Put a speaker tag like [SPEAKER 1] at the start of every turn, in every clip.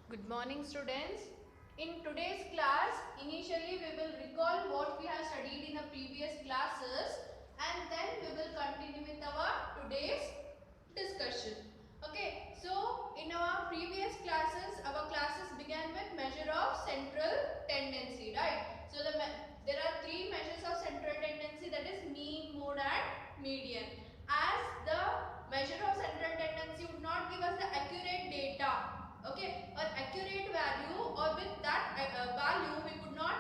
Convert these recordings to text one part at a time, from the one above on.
[SPEAKER 1] Good morning, students. In today's class, initially we will recall what we have studied in the previous classes and then we will continue with our today's discussion. Okay, so in our previous classes, our classes began with measure of central tendency, right? So there are three measures of central tendency, that is mean, mode and median. As the measure of central tendency would not give us the accurate data, okay, or accurate value, or with that value we could not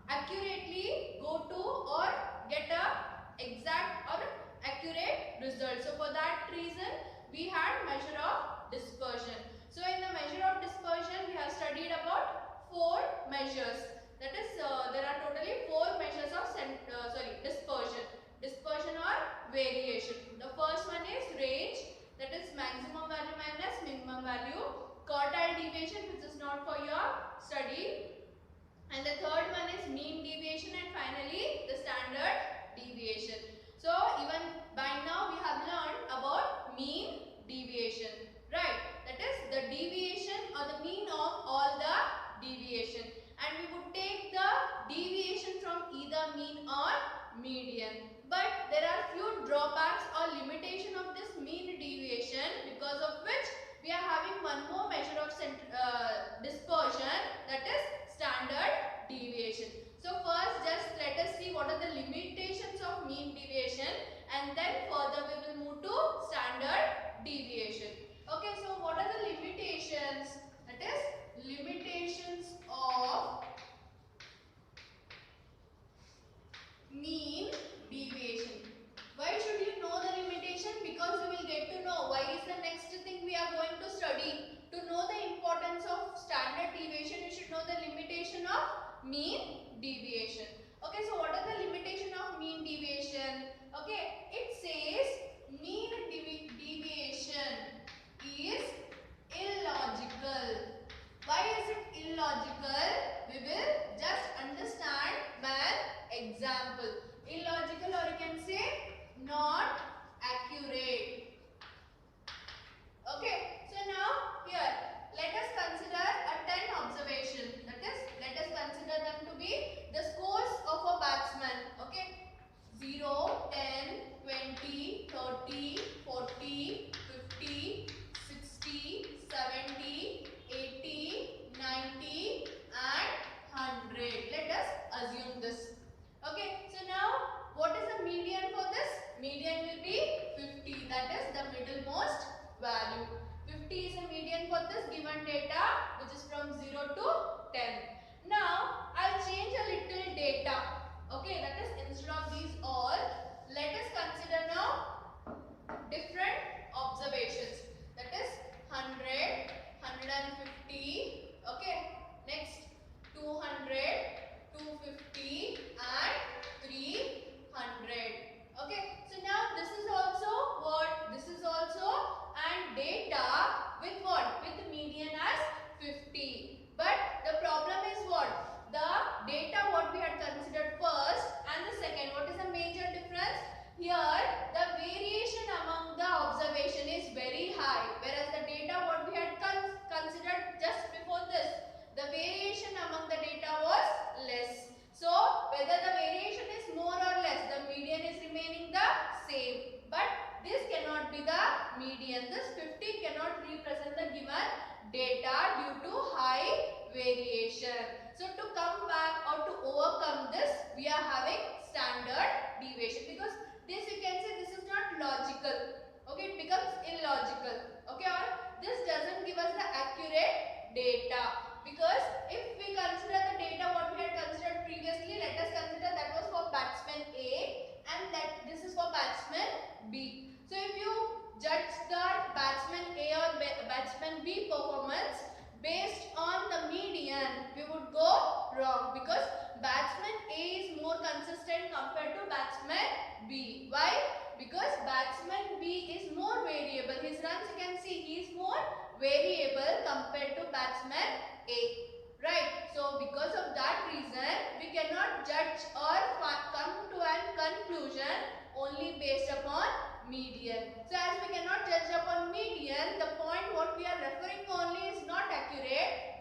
[SPEAKER 1] accurately go to or get a exact or accurate result. So for that reason we had measure of dispersion. So in the measure of dispersion we have studied about four measures, that is there are totally four measures of dispersion or variation. The first one is range, that is maximum value minus minimum value, quartile deviation, which is not for your study, and the third one is mean deviation, and finally the standard deviation. So even by now we have learned about mean deviation, right? That is the deviation or the mean of all the deviation, and we would take the deviation from either mean or median. But there are few drawbacks or limitation of this mean deviation, because of which we are having one more measure of dispersion, that is standard deviation. So first just let us see what are the limitations of mean deviation, and then further we will move to standard deviation. Okay, so what are the limitations? That is limitations of mean deviation. Why should you know the limitation? Because we will get to know why is the next thing we are going to study. To know the importance of standard deviation, you should know the limitation of mean deviation. Okay, so what are the limitation of mean deviation? Okay, it says mean deviation is illogical. Why is it illogical? We will just understand by an example. Illogical, or you can say not accurate. Okay, so now here let us consider a 10 observation. That is, let us consider them to be the scores of a batsman. Okay, 0, 10, 20, 30, 40, 50, 60, 70, 80, 90 and 100. Let us assume this. Okay, so now what is the median for this? Median will be 50, that is the middlemost value. 50 is a median for this given data, which is from 0 to 10. Now I'll change a little data. Okay, that is instead of these all, let us consider now different observations. That is 100, 150, okay, next 200, 250 and 300. Okay, so now this is also what? This is also and data with what? With median as 50. But the problem is what? The data what we had considered first and the second. What is the major difference? Here the variation among the observation is very high, whereas the data what we had considered just before this, the variation among the data was less. So whether the variation is more or less, the median is remaining the same. But this cannot be the median. This 50 cannot represent the given data due to high variation. So to come back or to overcome this, we are having standard deviation, because this you can say this is not logical. Okay, it becomes illogical. Okay, or this doesn't give us the accurate data. Because if we consider the data what we had considered previously, let us consider that was for batsman A and that this is for batsman B. So if you judge the batsman A or batsman B performance based on the median, we would go wrong, because batsman A is more consistent compared to batsman B. Why? Because batsman B is more variable. His runs, you can see, he is more variable compared to batsman A. Right. So because of that reason, we cannot judge or come to a conclusion only based upon median. So as we cannot judge upon median, the point what we are referring only is not accurate.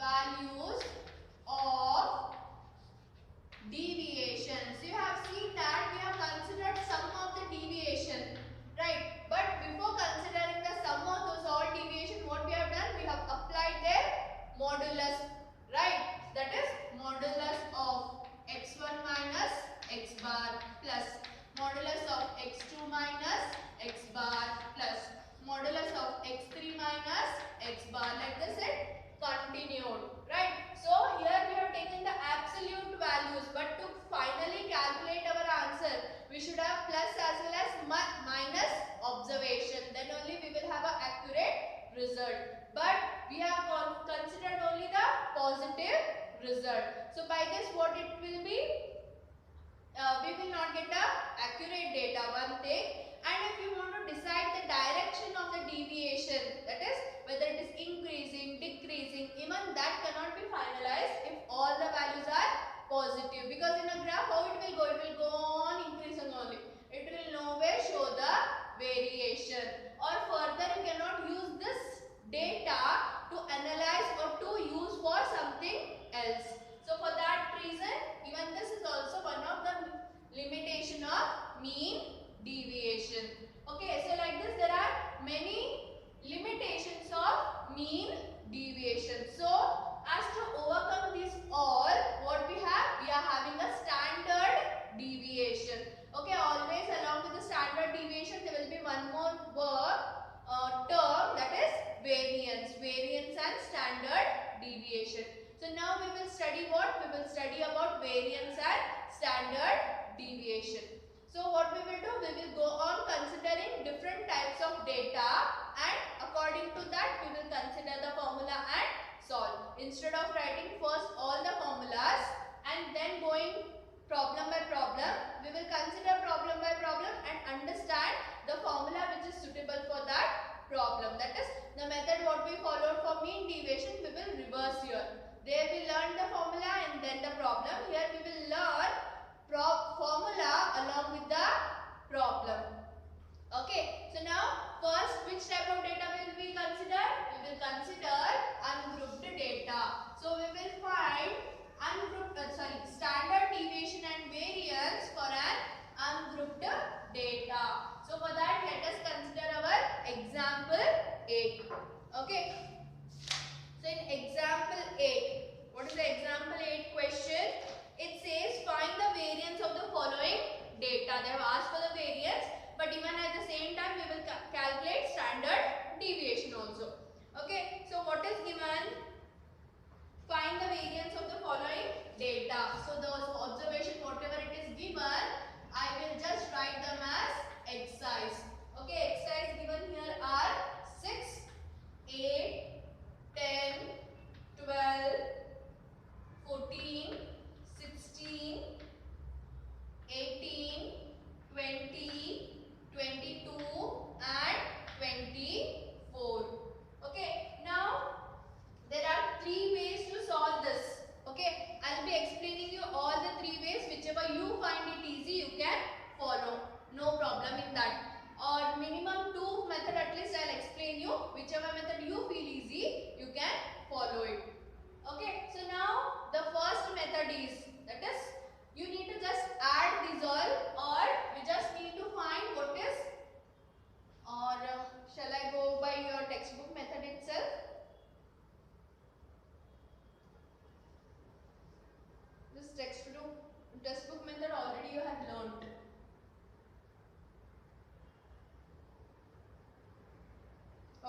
[SPEAKER 1] values of deviation. So you have seen that we have considered sum of the deviation, right? But before considering the sum of those all deviation, what we have done? We have applied their modulus, right? That is modulus of x1 minus x bar plus modulus of x2 minus x bar plus modulus of x3 minus x bar. Like this it continued, right? So here we have taken the absolute values, but to finally calculate our answer, we should have plus as well as minus observation. Then only we will have an accurate result. But we have considered only the positive result. So by this, what it will be? We will not get the accurate data, one thing. And if you want to decide the direction of the deviation, that is whether it is increasing, decreasing, even that cannot be finalized if all the values are positive. Because in a graph, how it will go? It will go on increasing only. It will nowhere show the variation. Or further, you cannot use this data to analyze or to use for something else. So for that reason, even this is also one of the limitation of mean deviation. Okay, so like this there are many limitations of mean deviation. So as to overcome these all, what we have? We are having a standard deviation. Okay, always along with the standard deviation there will be one more term, that is variance. Variance and standard deviation. So now we will study what? We will study about variance and standard deviation. So what we will do? We will go on considering different types of data, and according to that we will consider the formula and solve. Instead of writing first all the formulas and then going problem by problem, we will consider problem by problem and understand the formula which is suitable for that problem. That is the method what we followed for mean deviation, we will reverse here. There we learn the formula and then the problem. Here we will learn formula along with the problem. Okay, so now first which type of data will we consider? We will consider ungrouped data. So we will find standard deviation and variance for an ungrouped data. So for that, let us consider our example 8. Okay. So in example 8, what is the example 8 question? It says find the variance of the following data. They have asked for the variance, but even at the same time we will calculate standard deviation also. Okay, so what is given? Find the variance of the following data. So those observation, whatever it is given, I will just write them as exercise. Okay, exercise given here are 6, 8, 10, 12, 14, 16, 18, 20, 22 and 24. Okay, now there are 3 ways to solve this. Okay, I will be explaining you all the 3 ways. Whichever you find it easy, you can follow. No problem in that. Or minimum 2 method at least I will explain you. Whichever method you feel easy, you can follow it. Okay, so now the first method is, that is, you need to just add these all, or we just need to find what is, or shall I go by your textbook method itself? This textbook method already you have learnt.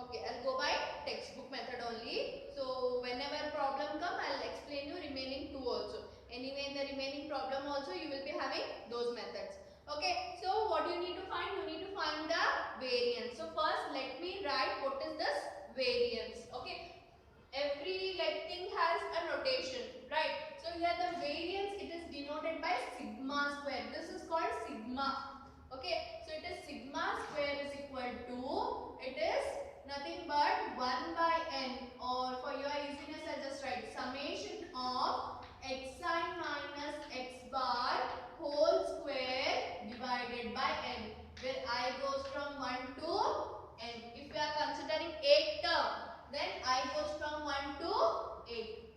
[SPEAKER 1] Okay, I'll go by textbook method only. So whenever problem come, I'll explain you remaining 2 also. Anyway, in the remaining problem also you will be having those methods. Okay, so what you need to find? You need to find the variance. So first let me write what is this variance. Okay, every thing has a notation, right? So here the variance, it is denoted by sigma square. This is called sigma. Okay, so it is sigma square is equal to, it is nothing but 1 by n, or for your easiness I just write summation of x I minus x bar whole square divided by n, where I goes from 1 to n. If we are considering 8 term, then I goes from 1 to 8.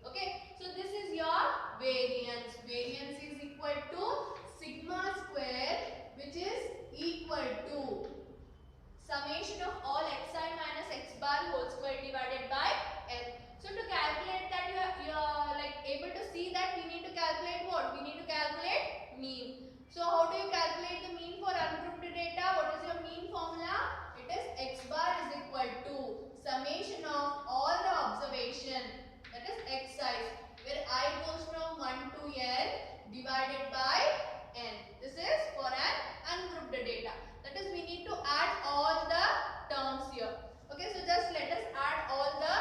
[SPEAKER 1] whole square divided by n. So to calculate that, you are like able to see that we need to calculate what? We need to calculate mean. So how do you calculate the mean for ungrouped data? What is your mean formula? It is x bar is equal to summation of all the observation, that is x size, where I goes from 1 to n divided by n. This is for an ungrouped data. That is, we need to add all the terms here. Okay, so just let us add all the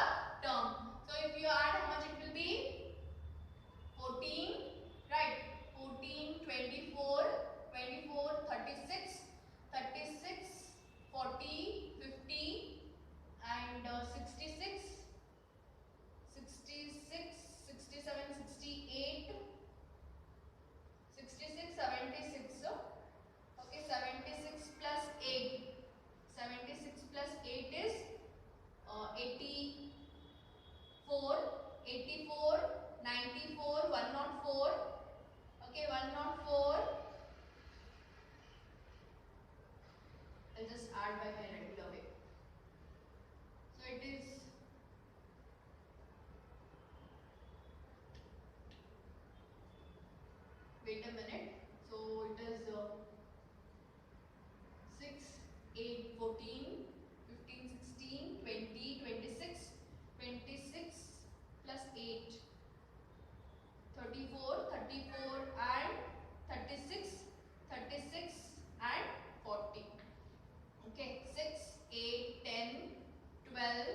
[SPEAKER 1] terms. So if you add, how much it will be? 14, right? 14, 24, 24, 36, 36, 40, 50 and 66, 66, 67, 68, 66, 76. Okay, 76 plus 8. 76 plus 8 is 84, 84, 94, 104. Okay, 104. I'll just add by my regular way. So it is wait a minute. So it is 6, 8, 14, 15, 16, 20, 26, 26 plus 8, 34, 34 and 36, 36 and 40. Okay, 6, 8, 10, 12,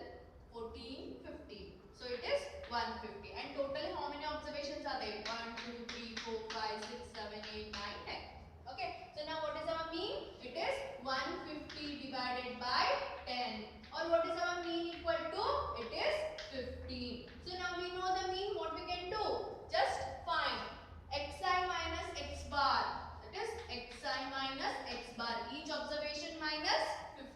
[SPEAKER 1] 14, 15. So it is 150. And totally how many observations are there? 1, 2, 3, 4, 5, 6, 7, 8, 9, 10. Okay, so now what is our mean? It is 150 divided by 10. Or what is our mean equal to? It is 15. So now we know the mean. What we can do? Just find xi minus x bar. That is xi minus x bar. Each observation minus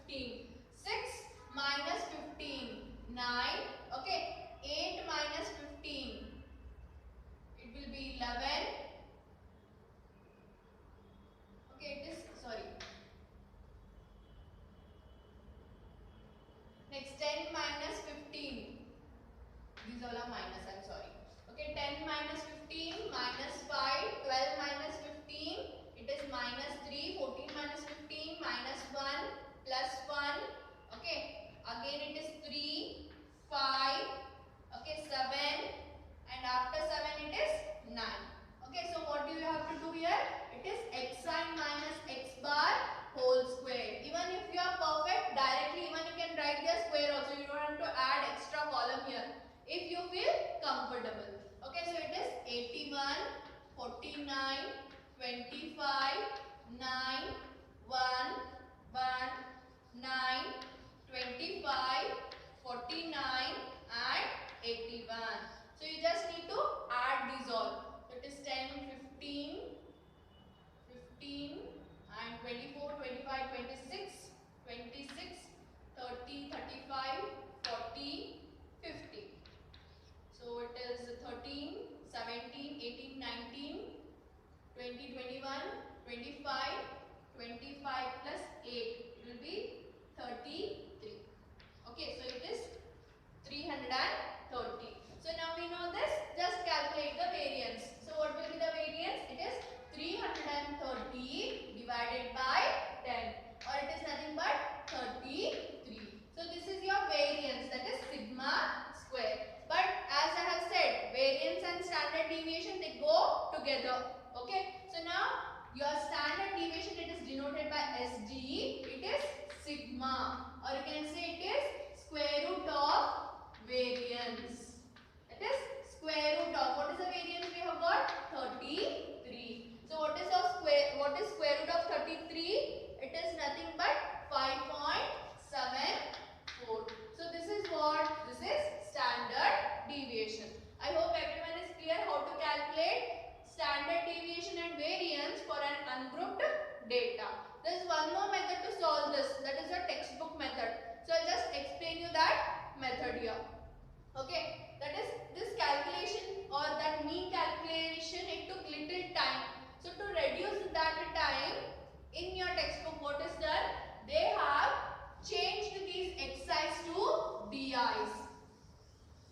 [SPEAKER 1] 15. 6 minus 15. 9. Okay. 8 minus 15. It will be 11. Okay, it is, sorry. Next 10 minus 15. These all are minus, I'm sorry. Okay, 10 minus 15, minus 5, 12 minus 15, it is minus 3, 14 minus 15, minus 1, plus 1. Okay, again it is 3, 5, okay, 7, and after 7 it is 9. Okay, so what do you have to do here? It is xi minus x bar whole square. Even if you are perfect, directly even you can write the square also. You don't have to add extra column here if you feel comfortable. Okay, so it is 81, 49, 25, 9, 1, 1, 9, 25,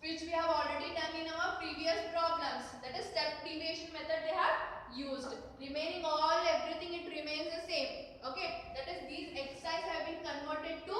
[SPEAKER 1] which we have already done in our previous problems. That is step deviation method they have used. Remaining everything it remains the same. Okay, that is these exercise have been converted to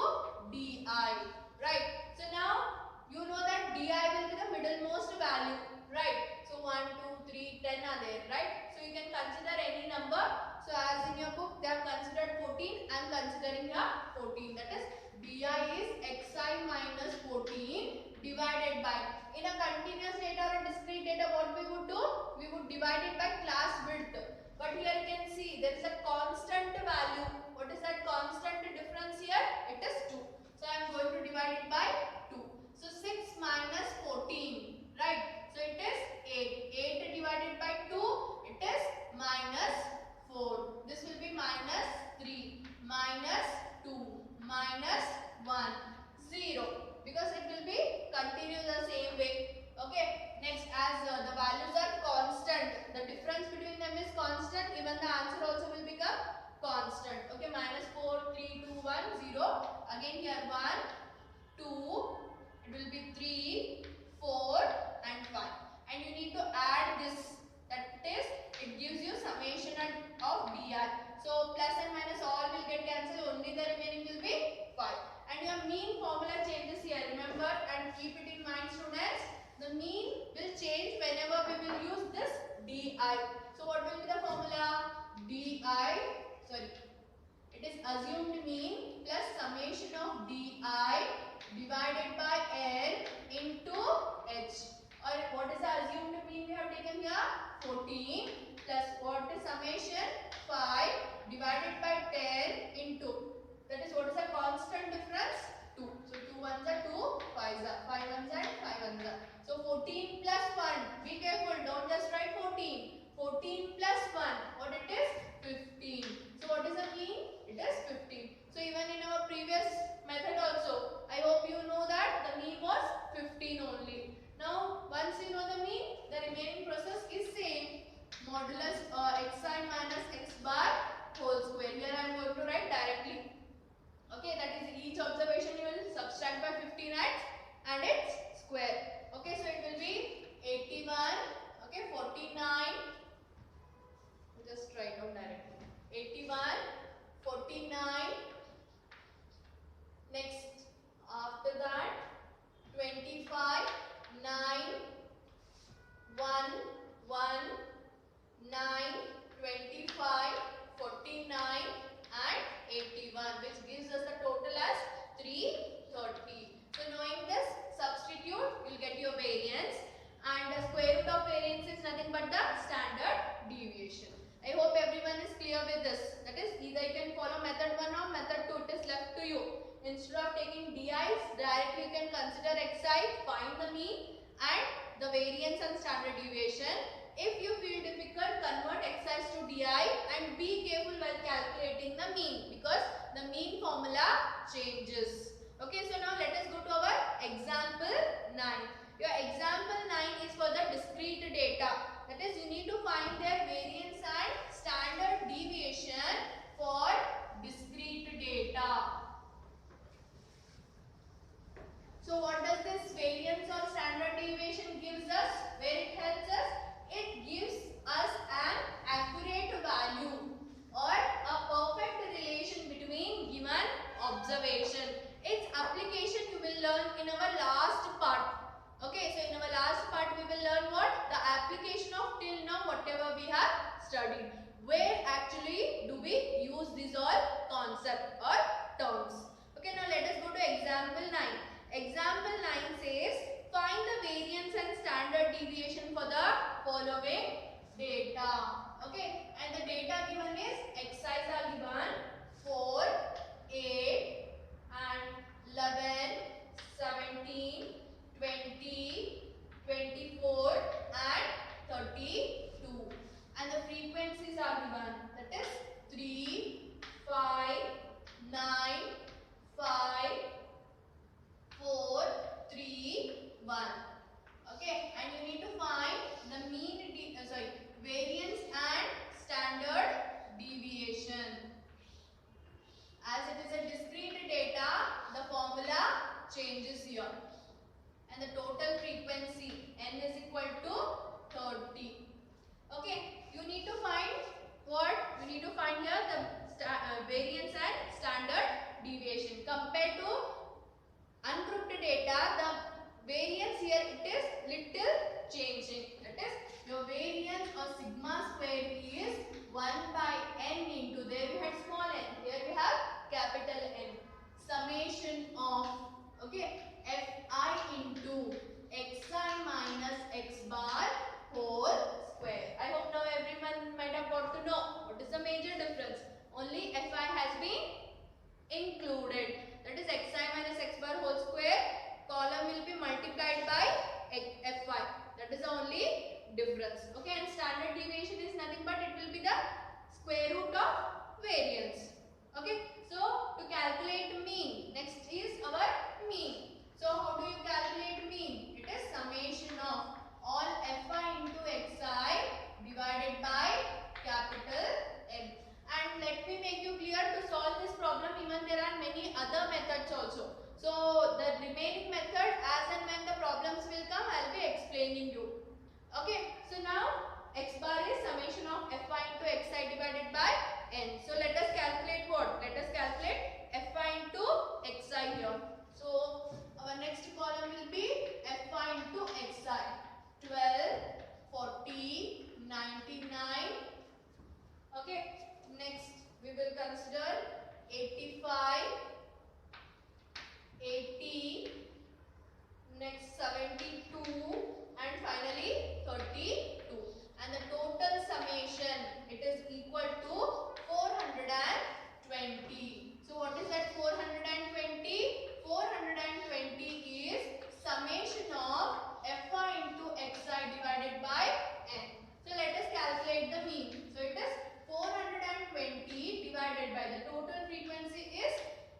[SPEAKER 1] DI. Right. So now you know that DI will be the middlemost value. Right. So 1, 2, 3, 10 are there. Right. So you can consider any number. So as in your book they have considered 14. I am considering here 14. That is DI is xi minus 14 divided by, in a continuous data or a discrete data, what we would do? We would divide it by class width. But here you can see there is a constant value. What is that constant difference here? It is 2. So I am going to divide it by 2. So 6 minus 14. Right. So it is 8. 8 divided by 2. It is minus 4. This will be minus 3. Minus 2. Minus 1. 0. Because it will be continue the same way. Okay. Next, as the values are constant, the difference between them is constant, even the answer also will become constant. Okay. Minus 4, 3, 2, 1, 0. Again here 1, 2, it will be 3, 4 and 5. And you need to add this. That is, it gives you summation of DI. So plus and minus all will get cancelled. Only the remaining will be 5. And your mean formula changes here. Remember and keep it in mind, students. The mean will change whenever we will use this DI. So what will be the formula? DI, sorry, it is assumed mean plus summation of DI divided by N into H. Or what is the assumed mean we have taken here? 14 plus what is summation? 5 divided by 10 into, that is what is the constant difference? 2. So 2 ones are 2, 5s are 5 ones are 5 ones are. So 14 plus 1. Be careful, don't just write 14. 14 plus 1, what it is? 15. So what is the mean? It is 15. So even in our previous method also, I hope you know that the mean was 15 only. Now once you know the mean, the remaining process is same. Modulus xi minus x bar whole square. Here I am going to write directly. Okay, that is each observation you will subtract by 15x and its square. Okay, so it will be 81, okay, 49, just write down directly. 81, 49, next after that 25, 9, 1, 1, 9, 25, 49 and 81, which gives us the total as 330. So knowing this, substitute, you will get your variance, and the square root of variance is nothing but the standard deviation. I hope everyone is clear with this. That is, either you can follow method 1 or method 2, it is left to you. Instead of taking DIs, directly you can consider xi, find the mean and the variance and standard deviation. If you feel difficult, convert x's to DI and be careful while calculating the mean, because the mean formula changes. Okay, so now let us go to our example 9. Your example 9 is for the discrete data. That is, you need to find their variance and standard deviation for discrete data. So what does this variance or standard deviation gives us? Where it helps us? It gives us an accurate value or a perfect relation between given observation. Its application you will learn in our last part. Okay, so in our last part we will learn what? The application of till now whatever we have studied. Where actually do we use these all concepts or terms? Okay, now let us go to example 9. Example 9 says, find the variance and standard deviation for the following data. Okay, and the data given is x's are given 4, 8 and 11, 17, 20, 24 and 32. And the frequencies are given. That is 3, 5, 9, 5, 4, 3, 1. Okay, and you need to find the mean, variance and standard deviation. As it is a discrete data, the formula changes here. And the total frequency it is little changing. That is your variance or sigma square is 1 by n into, there we had small n, here we have capital N, summation of, okay, fi into xi minus x bar whole square. I hope now everyone might have got to know what is the major difference. Only fi has been included. That is xi minus x bar whole square. Column will be multiplied by fi. That is the only difference. Okay, and standard deviation is nothing but it will be the square root of variance. Okay, so to calculate mean, next is our mean. So how do you calculate mean? It is summation of all fi into xi divided by capital M. And let me make you clear, to solve this problem even there are many other methods also. So the remaining method, as and when the problems will come, I will be explaining you. Okay, so now x bar is summation of fi into xi divided by n. So let us calculate what? Let us calculate fi into xi here. So our next column will be fi into xi. 12, 40, 99. Okay, next we will consider 85, 80, next 72 and finally 32. And the total summation, it is equal to 420. So what is that 420? 420 is summation of fi into xi divided by n. So let us calculate the mean. So it is 420 divided by the total frequency is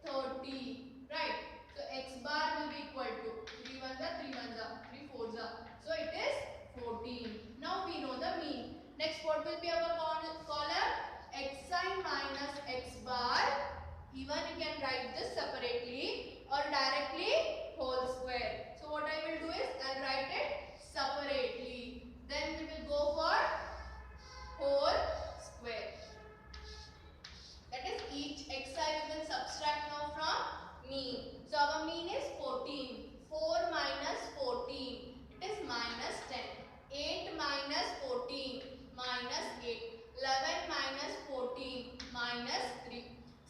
[SPEAKER 1] 30, right? So x bar will be equal to 3 1s are 3 1s are 3 4s are. So it is 14. Now we know the mean. Next, what will be our column? Xi minus x bar. Even you can write this separately or directly whole square. So what I will do is I will write it separately. Then we will go for whole square. That is each xi we will subtract now from mean. So our mean is 14. 4 minus 14. It is minus 10. 8 minus 14. Minus 8. 11 minus 14. Minus 3.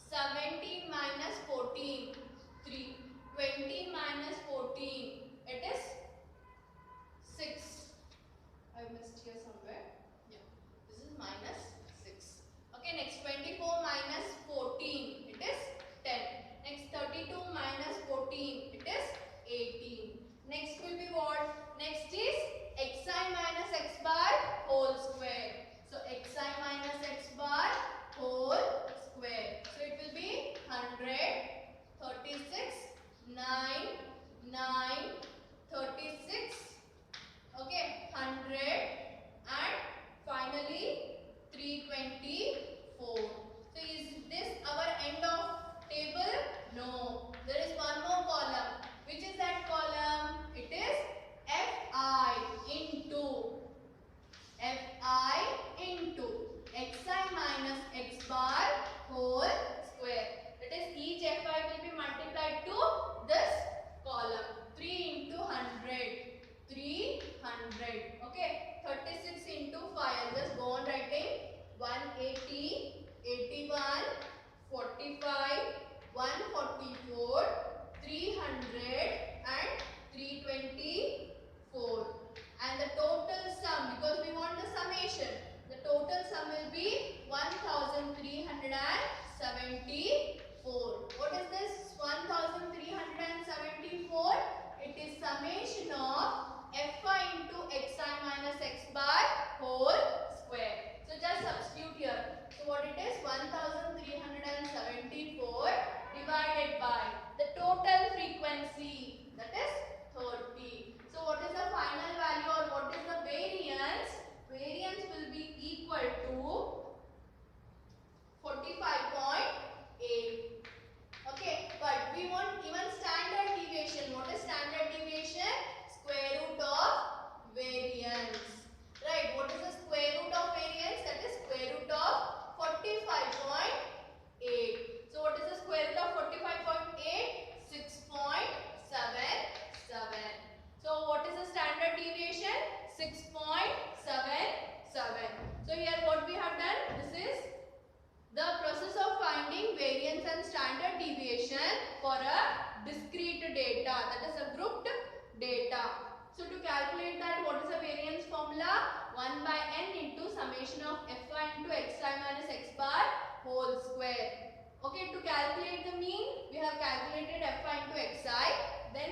[SPEAKER 1] 17 minus 14. 3. 20 minus 14. It is 6. I missed here somewhere. Yeah. This is minus 6. Okay, next 24 minus 14. It is 10. Next 32 minus 14. It is 18. Next will be what? Next is xi minus x bar whole square. So xi minus x bar whole square. So it will be 100, 36, 9, 9, 36. Okay, 100 and finally 324. So is this our end of table? No. There is one more column. Which is that column? It is fi into xi minus x bar whole square. That is each fi will be multiplied to this grouped data. So to calculate that, what is the variance formula? 1 by n into summation of fi into xi minus x bar whole square. Okay, to calculate the mean, we have calculated fi into xi. Then